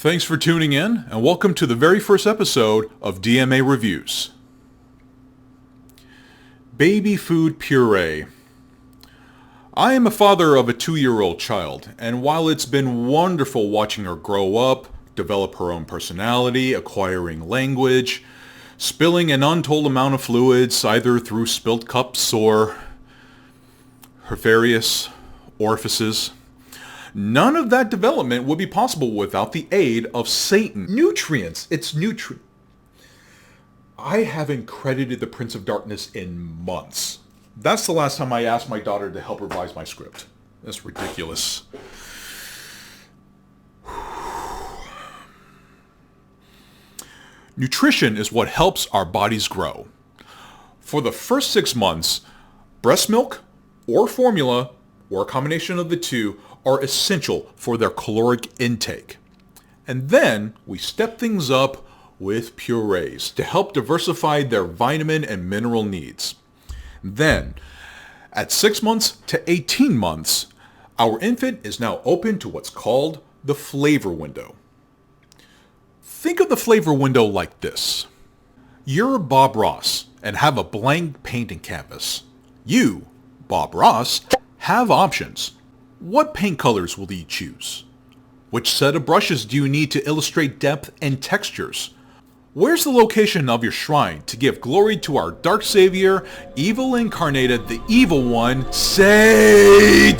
Thanks for tuning in, and welcome to the very first episode of DMA Reviews. Baby food puree. I am a father of a 2-year-old child, and while it's been wonderful watching her grow up, develop her own personality, acquiring language, spilling an untold amount of fluids either through spilled cups or her various orifices, none of that development would be possible without the aid of Satan. Nutrients. It's nutrient. I haven't credited the Prince of Darkness in months. That's the last time I asked my daughter to help revise my script. That's ridiculous. Nutrition is what helps our bodies grow. For the first 6 months, breast milk or formula, or a combination of the two, are essential for their caloric intake. And then we step things up with purees to help diversify their vitamin and mineral needs. Then, at 6 months to 18 months, our infant is now open to what's called the flavor window. Think of the flavor window like this. You're Bob Ross and have a blank painting canvas. You, Bob Ross, have options. What paint colors will you choose? Which set of brushes do you need to illustrate depth and textures? Where's the location of your shrine to give glory to our dark savior, evil incarnated, the evil one, Satan?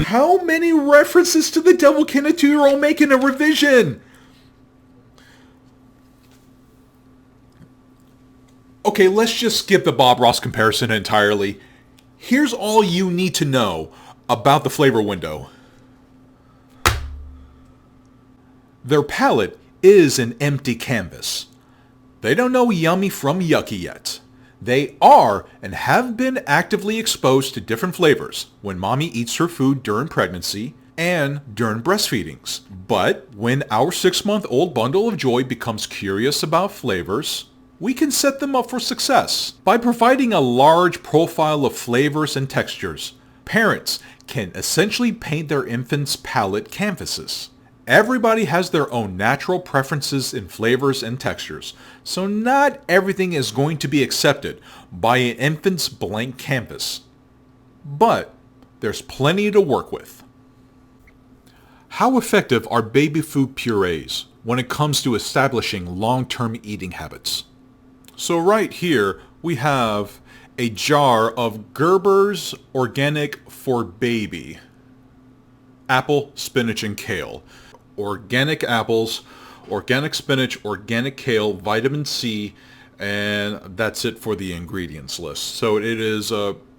How many references to the devil can a 2-year-old make in a revision? Okay, let's just skip the Bob Ross comparison entirely. Here's all you need to know about the flavor window. Their palate is an empty canvas. They don't know yummy from yucky yet. They are and have been actively exposed to different flavors when mommy eats her food during pregnancy and during breastfeedings. But when our 6-month-old bundle of joy becomes curious about flavors, we can set them up for success. By providing a large profile of flavors and textures, parents can essentially paint their infants' palate canvases. Everybody has their own natural preferences in flavors and textures, so not everything is going to be accepted by an infant's blank canvas. But there's plenty to work with. How effective are baby food purees when it comes to establishing long-term eating habits? So right here we have a jar of Gerber's Organic for Baby. Apple, spinach, and kale. Organic apples, organic spinach, organic kale, vitamin C, and that's it for the ingredients list. So it is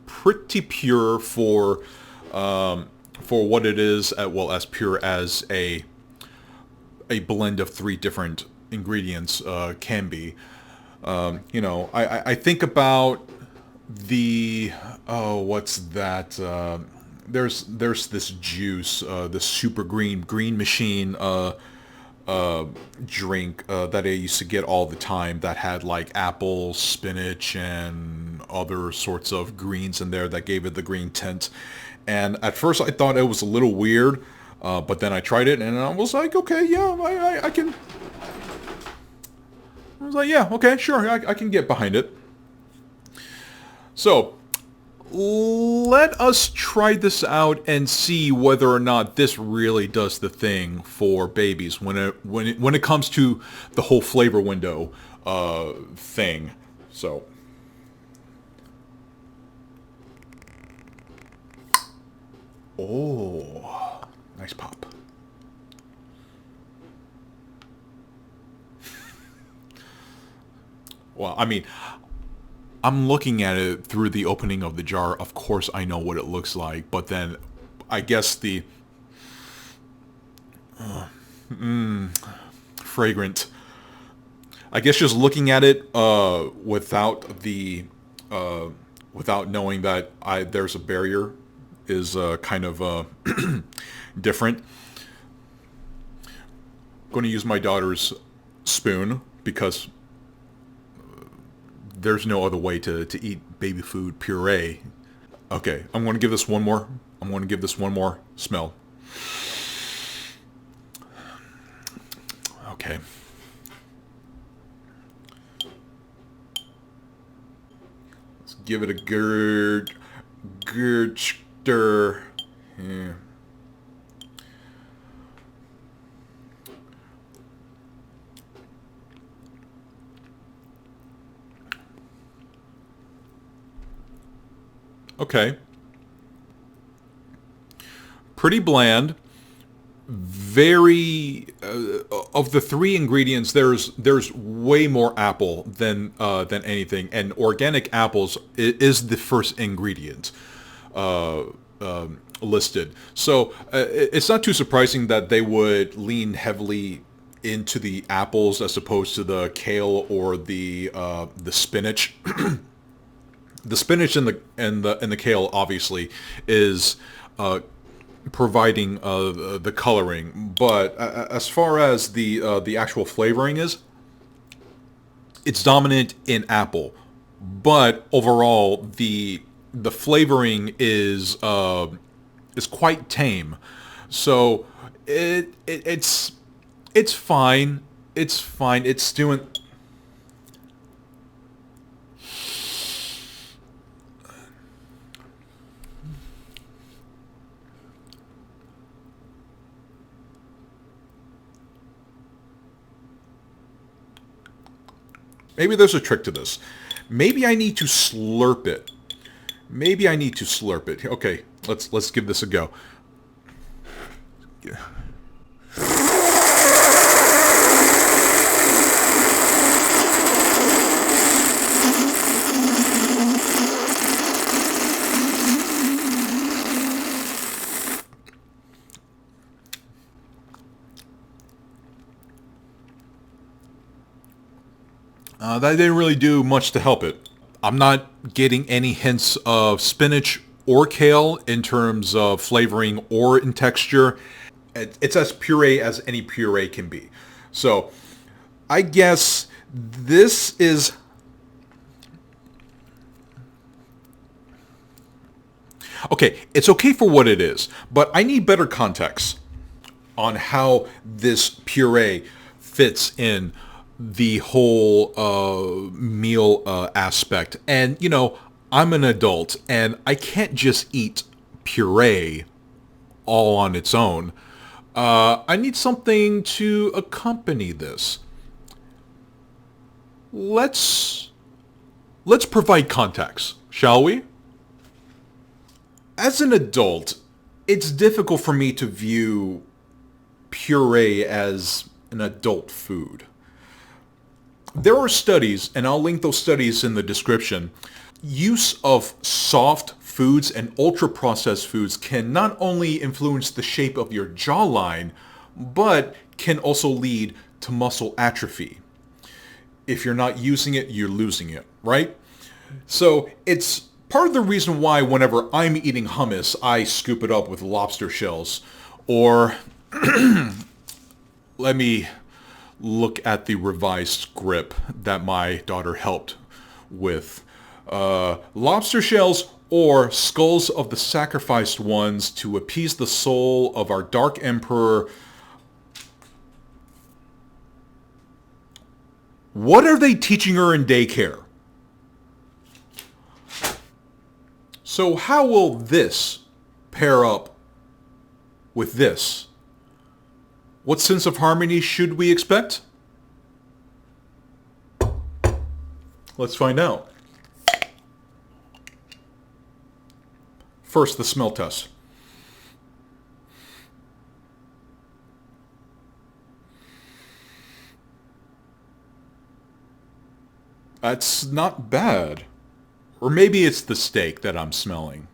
pretty pure for what it is, well, as pure as a blend of 3 different ingredients can be. I think about the, what's that? There's this juice, the super green machine drink that I used to get all the time that had like apple, spinach, and other sorts of greens in there that gave it the green tint. And at first I thought it was a little weird, but then I tried it and I was like, okay, yeah, I can. I was like, yeah, okay, sure, I can get behind it. So, let us try this out and see whether or not this really does the thing for babies when it comes to the whole flavor window thing. So, oh, nice pop. Well, I mean, I'm looking at it through the opening of the jar. Of course, I know what it looks like, but then I guess the fragrant. I guess just looking at it without knowing that there's a barrier is kind of different. I'm going to use my daughter's spoon because there's no other way to eat baby food puree. Okay, I'm going to give this one more smell. Okay. Let's give it a good stir. Yeah. Okay. Pretty bland. Very of the three ingredients, there's way more apple than anything, and organic apples is the first ingredient listed. So it's not too surprising that they would lean heavily into the apples as opposed to the kale or the spinach. The spinach and the kale obviously is providing the coloring, but as far as the actual flavoring it's dominant in apple. But overall, the flavoring is quite tame. So it's fine. It's fine. It's doing. Maybe there's a trick to this. Maybe I need to slurp it. Maybe I need to slurp it. Okay, let's give this a go. That didn't really do much to help it. I'm not getting any hints of spinach or kale in terms of flavoring or in texture. It's as puree as any puree can be. So I guess this is... Okay, it's okay for what it is, but I need better context on how this puree fits in the whole meal aspect. And, you know, I'm an adult, and I can't just eat puree all on its own. I need something to accompany this. Let's provide context, shall we? As an adult, it's difficult for me to view puree as an adult food. There are studies, and I'll link those studies in the description. Use of soft foods and ultra-processed foods can not only influence the shape of your jawline, but can also lead to muscle atrophy. If you're not using it, you're losing it, right? So it's part of the reason why whenever I'm eating hummus, I scoop it up with lobster shells. Or let me look at the revised script that my daughter helped with. Lobster shells or skulls of the sacrificed ones to appease the soul of our dark emperor. What are they teaching her in daycare? So how will this pair up with this? What sense of harmony should we expect? Let's find out. First, the smell test. That's not bad. Or maybe it's the steak that I'm smelling.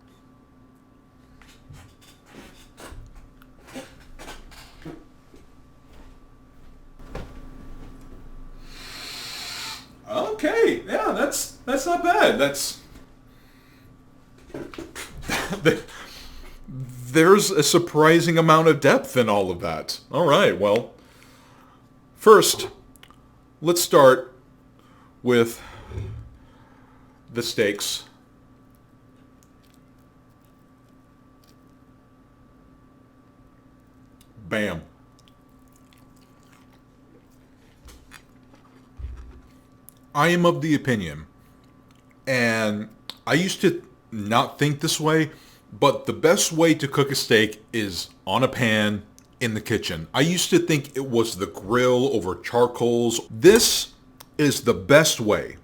Okay, yeah, that's not bad. There's a surprising amount of depth in all of that. All right, well, first, let's start with the steaks. Bam. I am of the opinion, and I used to not think this way, but the best way to cook a steak is on a pan in the kitchen. I used to think it was the grill over charcoals. This is the best way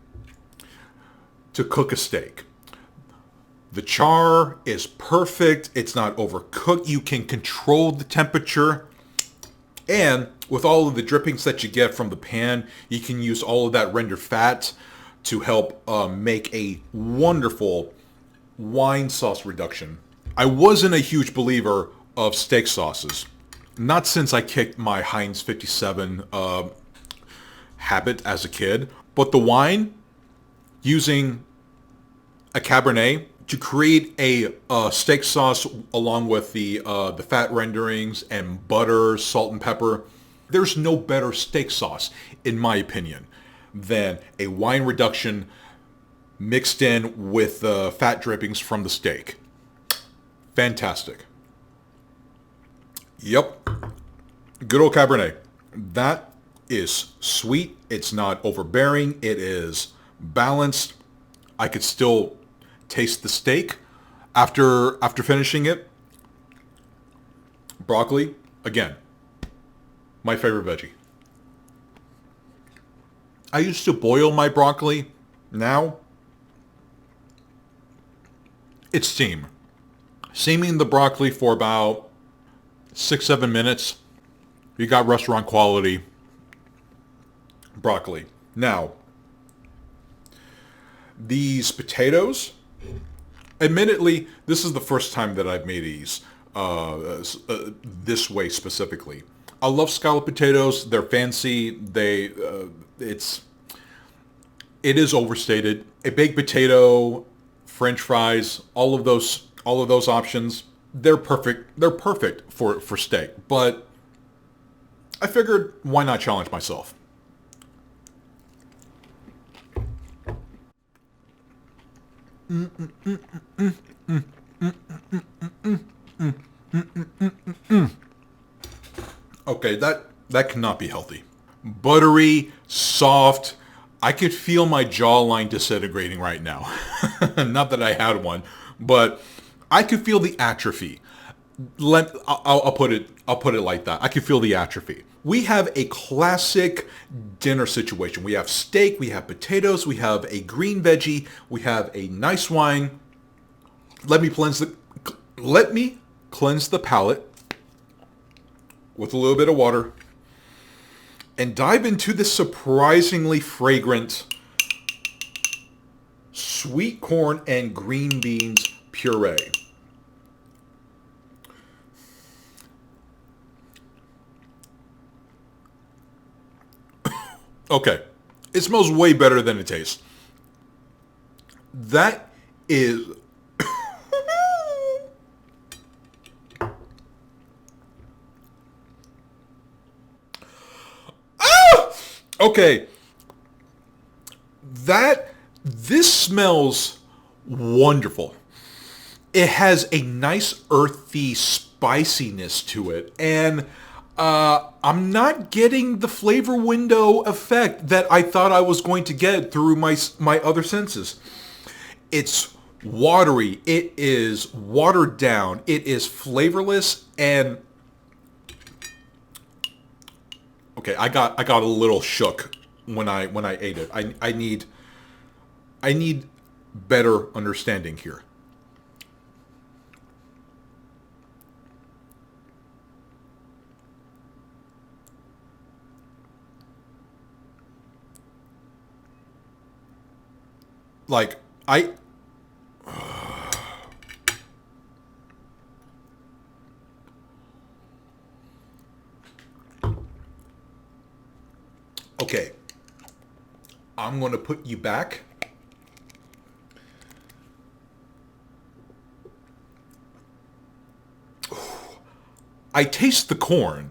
to cook a steak. The char is perfect. It's not overcooked. You can control the temperature. And with all of the drippings that you get from the pan, you can use all of that rendered fat to help make a wonderful wine sauce reduction. I wasn't a huge believer of steak sauces. Not since I kicked my Heinz 57 habit as a kid. But the wine, using a Cabernet to create a steak sauce along with the fat renderings and butter, salt and pepper. There's no better steak sauce, in my opinion, than a wine reduction mixed in with the fat drippings from the steak. Fantastic. Yep. Good old Cabernet. That is sweet. It's not overbearing. It is balanced. I could still taste the steak after finishing it. Broccoli, again, my favorite veggie. I used to boil my broccoli. Now, it's steam. Steaming the broccoli for about 6-7 minutes. You got restaurant quality broccoli. Now, these potatoes, admittedly, this is the first time that I've made these this way specifically. I love scalloped potatoes. They're fancy. It is overstated. A baked potato, French fries, all of those options, they're perfect. They're perfect for steak. But I figured, why not challenge myself? Okay, that cannot be healthy. Buttery, soft. I could feel my jawline disintegrating right now. Not that I had one, but I could feel the atrophy. I'll put it like that. I could feel the atrophy. We have a classic dinner situation. We have steak, we have potatoes, we have a green veggie, we have a nice wine. Let me cleanse the palate with a little bit of water and dive into this surprisingly fragrant sweet corn and green beans puree. Okay, it smells way better than it tastes. That is... Ah! Okay. This smells wonderful. It has a nice earthy spiciness to it, and I'm not getting the flavor window effect that I thought I was going to get through my other senses. It's watery. It is watered down. It is flavorless, and okay, I got a little shook when I ate it. I need better understanding here. Like, okay, I'm going to put you back. I taste the corn.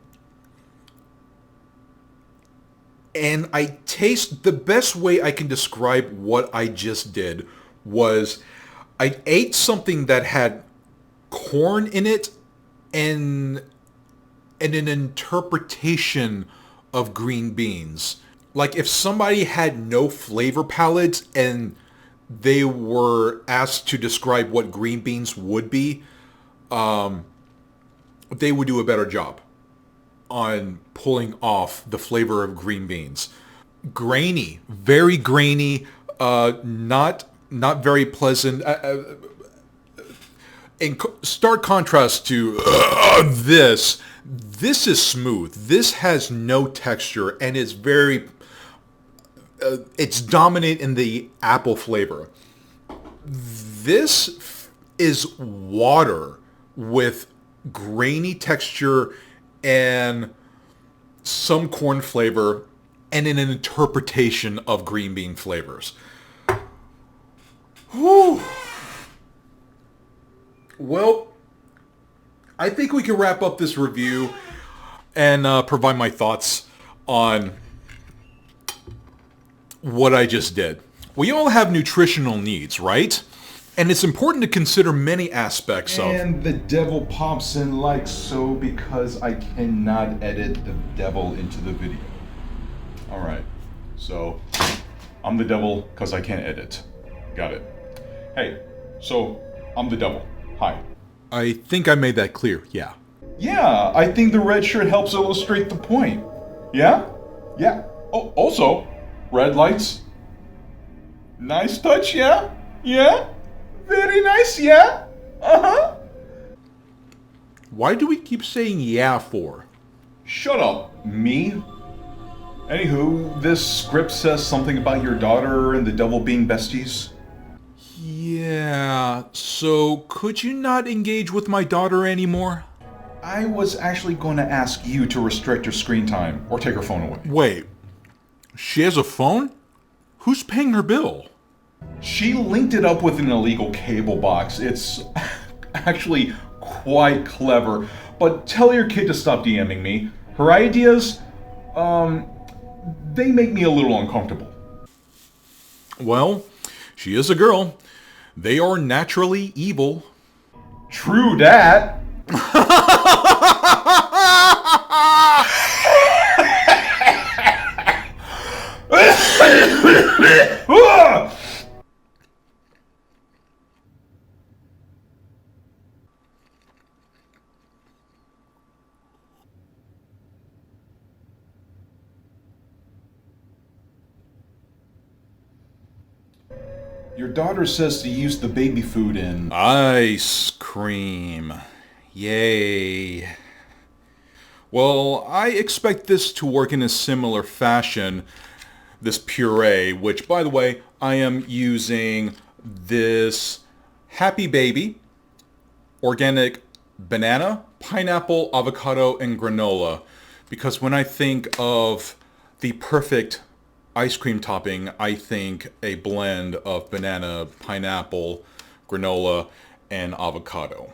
And I taste, the best way I can describe what I just did was I ate something that had corn in it and an interpretation of green beans. Like if somebody had no flavor palettes and they were asked to describe what green beans would be, they would do a better job on pulling off the flavor of green beans. Grainy, very grainy, not very pleasant. In stark contrast to this is smooth. This has no texture and is very. It's dominant in the apple flavor. This is water with grainy texture and some corn flavor and an interpretation of green bean flavors. Whew. Well, I think we can wrap up this review and provide my thoughts on what I just did. We all have nutritional needs, right? And it's important to consider many aspects of... And the devil pops in like so because I cannot edit the devil into the video. Alright, so I'm the devil because I can't edit. Got it. Hey, so I'm the devil. Hi. I think I made that clear, yeah. Yeah, I think the red shirt helps illustrate the point. Yeah? Yeah. Oh, also, red lights. Nice touch, yeah? Yeah? Very nice, yeah? Uh-huh. Why do we keep saying yeah for? Shut up, me. Anywho, this script says something about your daughter and the devil being besties. Yeah, so could you not engage with my daughter anymore? I was actually going to ask you to restrict her screen time or take her phone away. Wait, she has a phone? Who's paying her bill? She linked it up with an illegal cable box. It's actually quite clever. But tell your kid to stop DMing me. Her ideas, they make me a little uncomfortable. Well, she is a girl. They are naturally evil. True that. Your daughter says to use the baby food in... Ice cream. Yay. Well, I expect this to work in a similar fashion, this puree, which, by the way, I am using this Happy Baby, organic banana, pineapple, avocado, and granola. Because when I think of the perfect ice cream topping, I think a blend of banana, pineapple, granola, and avocado.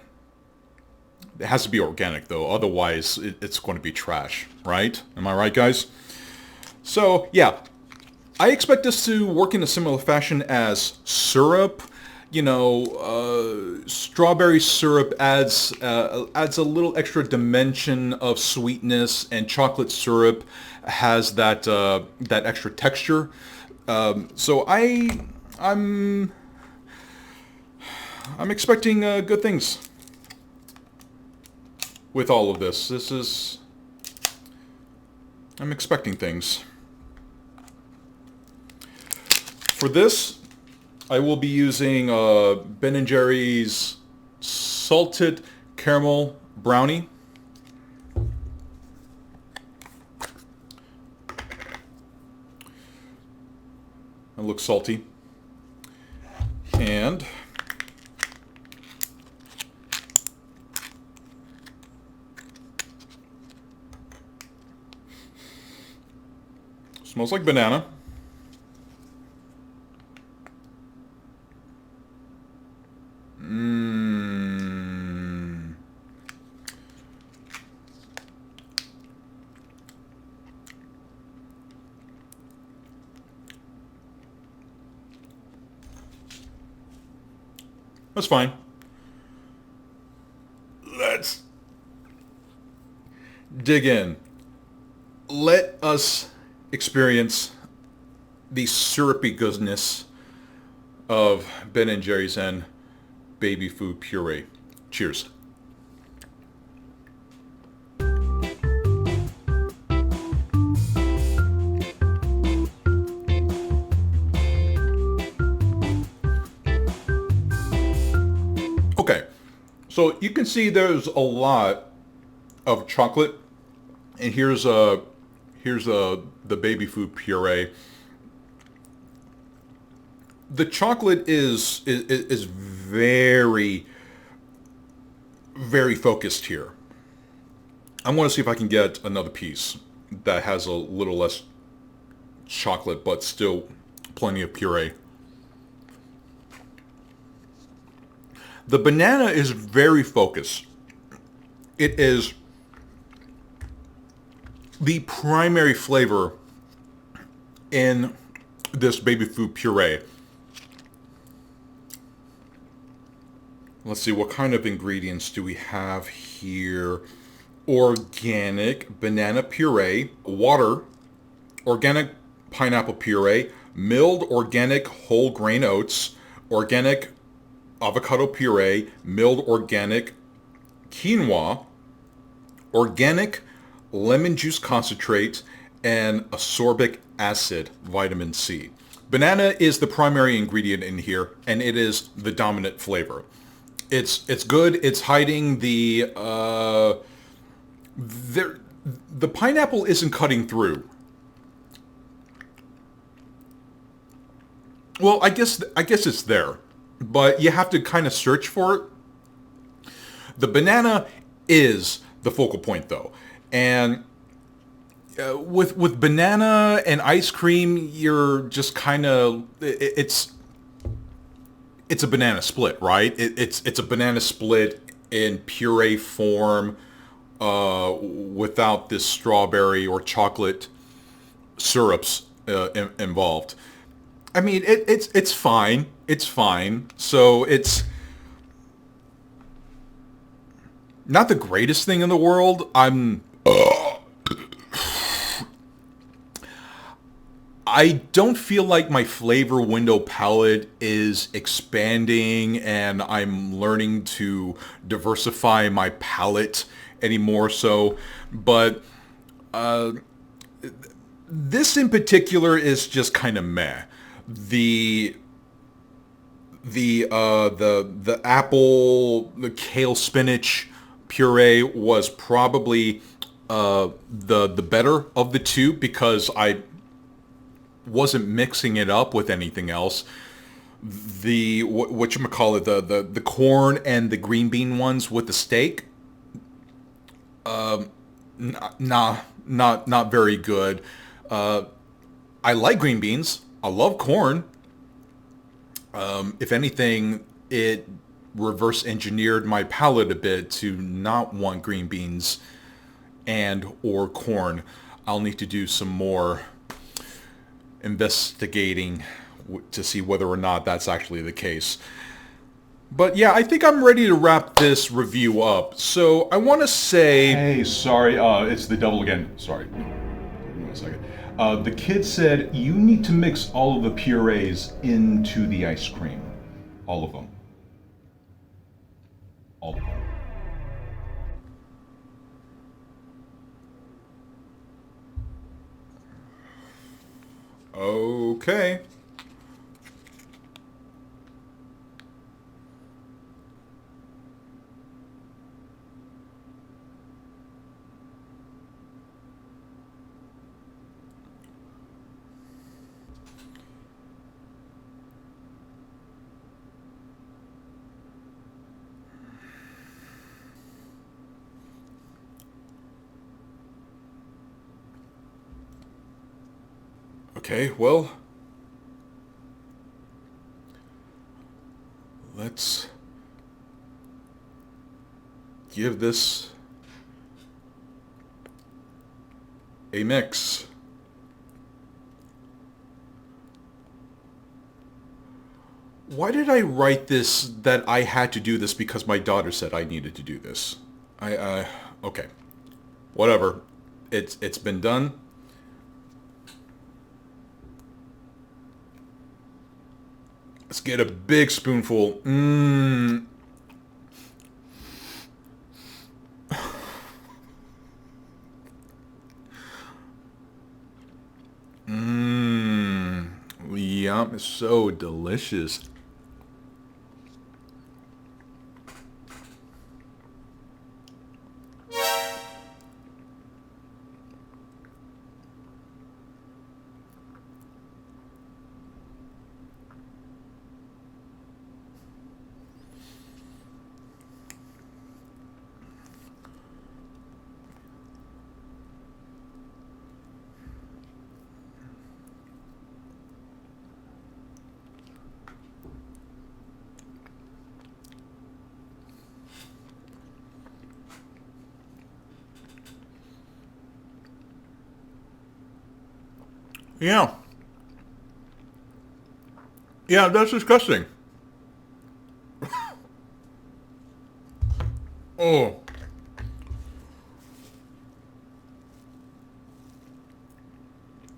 It has to be organic though, otherwise it's going to be trash, right? Am I right, guys? So yeah, I expect this to work in a similar fashion as syrup. You know, strawberry syrup adds a little extra dimension of sweetness, and chocolate syrup has that extra texture. So I'm expecting good things with all of this. I'm expecting things. For this, I will be using Ben & Jerry's salted caramel brownie. It looks salty. And smells like banana. That's fine. Let's dig in. Let us experience the syrupy goodness of Ben and Jerry's and baby food puree. Cheers. Okay, so you can see there's a lot of chocolate, and here's the baby food puree. The chocolate is very, very focused here. I want to see if I can get another piece that has a little less chocolate, but still plenty of puree. The banana is very focused. It is the primary flavor in this baby food puree. Let's see, what kind of ingredients do we have here? Organic banana puree, water, organic pineapple puree, milled organic whole grain oats, organic avocado puree, milled organic quinoa, organic lemon juice concentrate, and ascorbic acid, vitamin C. Banana is the primary ingredient in here, and it is the dominant flavor. It's good. It's hiding the pineapple isn't cutting through. Well, I guess it's there, but you have to kind of search for it. The banana is the focal point, though, and with banana and ice cream, you're just kind of it's a banana split, right? It's a banana split in puree form, without this strawberry or chocolate syrups involved. I mean, it's fine. It's fine. So it's not the greatest thing in the world. I don't feel like my flavor window palette is expanding and I'm learning to diversify my palette anymore. So, but this in particular is just kind of meh. The apple, the kale spinach puree was probably the better of the two because I wasn't mixing it up with anything else. The whatchamacallit, the corn and the green bean ones with the steak, not very good. I like green beans. I love corn. If anything, it reverse engineered my palate a bit to not want green beans and or corn. I'll need to do some more investigating to see whether or not that's actually the case. But yeah, I think I'm ready to wrap this review up. So I want to say... Hey, sorry, it's the devil again. Sorry. Give me 1 second. The kid said you need to mix all of the purees into the ice cream. All of them. All of them. Okay. Okay, well, let's give this a mix. Why did I write this that I had to do this because my daughter said I needed to do this? Okay. Whatever. It's been done. get a big spoonful. Mmm. Mmm. Yum, it's so delicious. Yeah. Yeah, that's disgusting. Oh.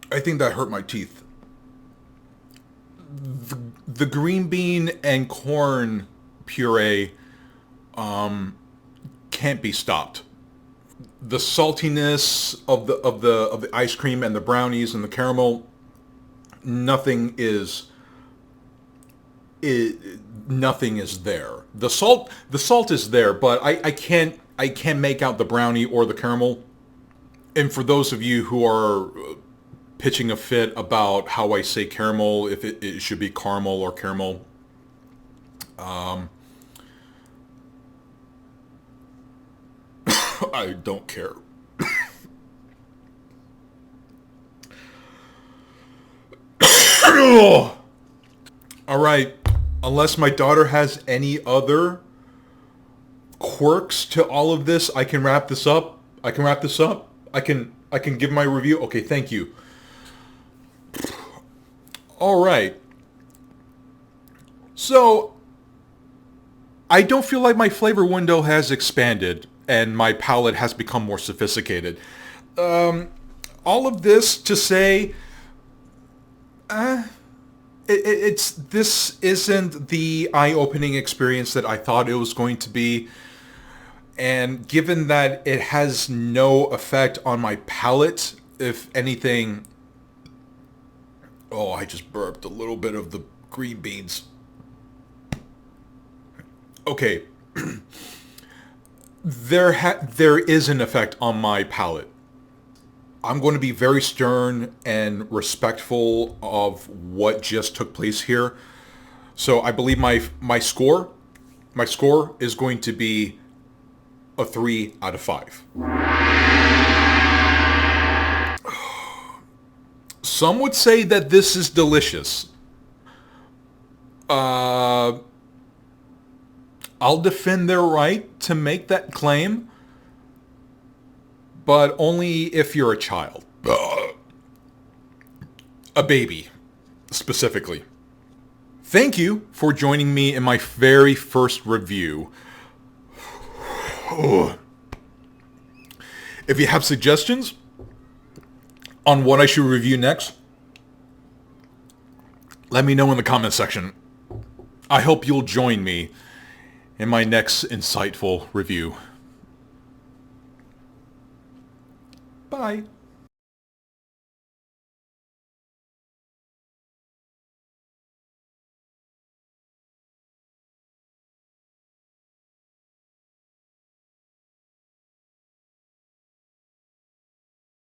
I think that hurt my teeth. The green bean and corn puree can't be stopped. The saltiness of the ice cream and the brownies and the caramel, nothing is nothing is there. The salt is there, but I can't make out the brownie or the caramel. And for those of you who are pitching a fit about how I say caramel, if it should be caramel or caramel, I don't care. All right. Unless my daughter has any other quirks to all of this, I can wrap this up. I can give my review. Okay, thank you. All right. So, I don't feel like my flavor window has expanded and my palate has become more sophisticated. All of this to say, this isn't the eye-opening experience that I thought it was going to be. And given that it has no effect on my palate, if anything... Oh, I just burped a little bit of the green beans. Okay. There is an effect on my palate. I'm going to be very stern and respectful of what just took place here. So I believe my score is going to be a 3 out of 5. Some would say that this is delicious. I'll defend their right to make that claim, but only if you're a child. A baby, specifically. Thank you for joining me in my very first review. If you have suggestions on what I should review next, let me know in the comment section. I hope you'll join me in my next insightful review. Bye.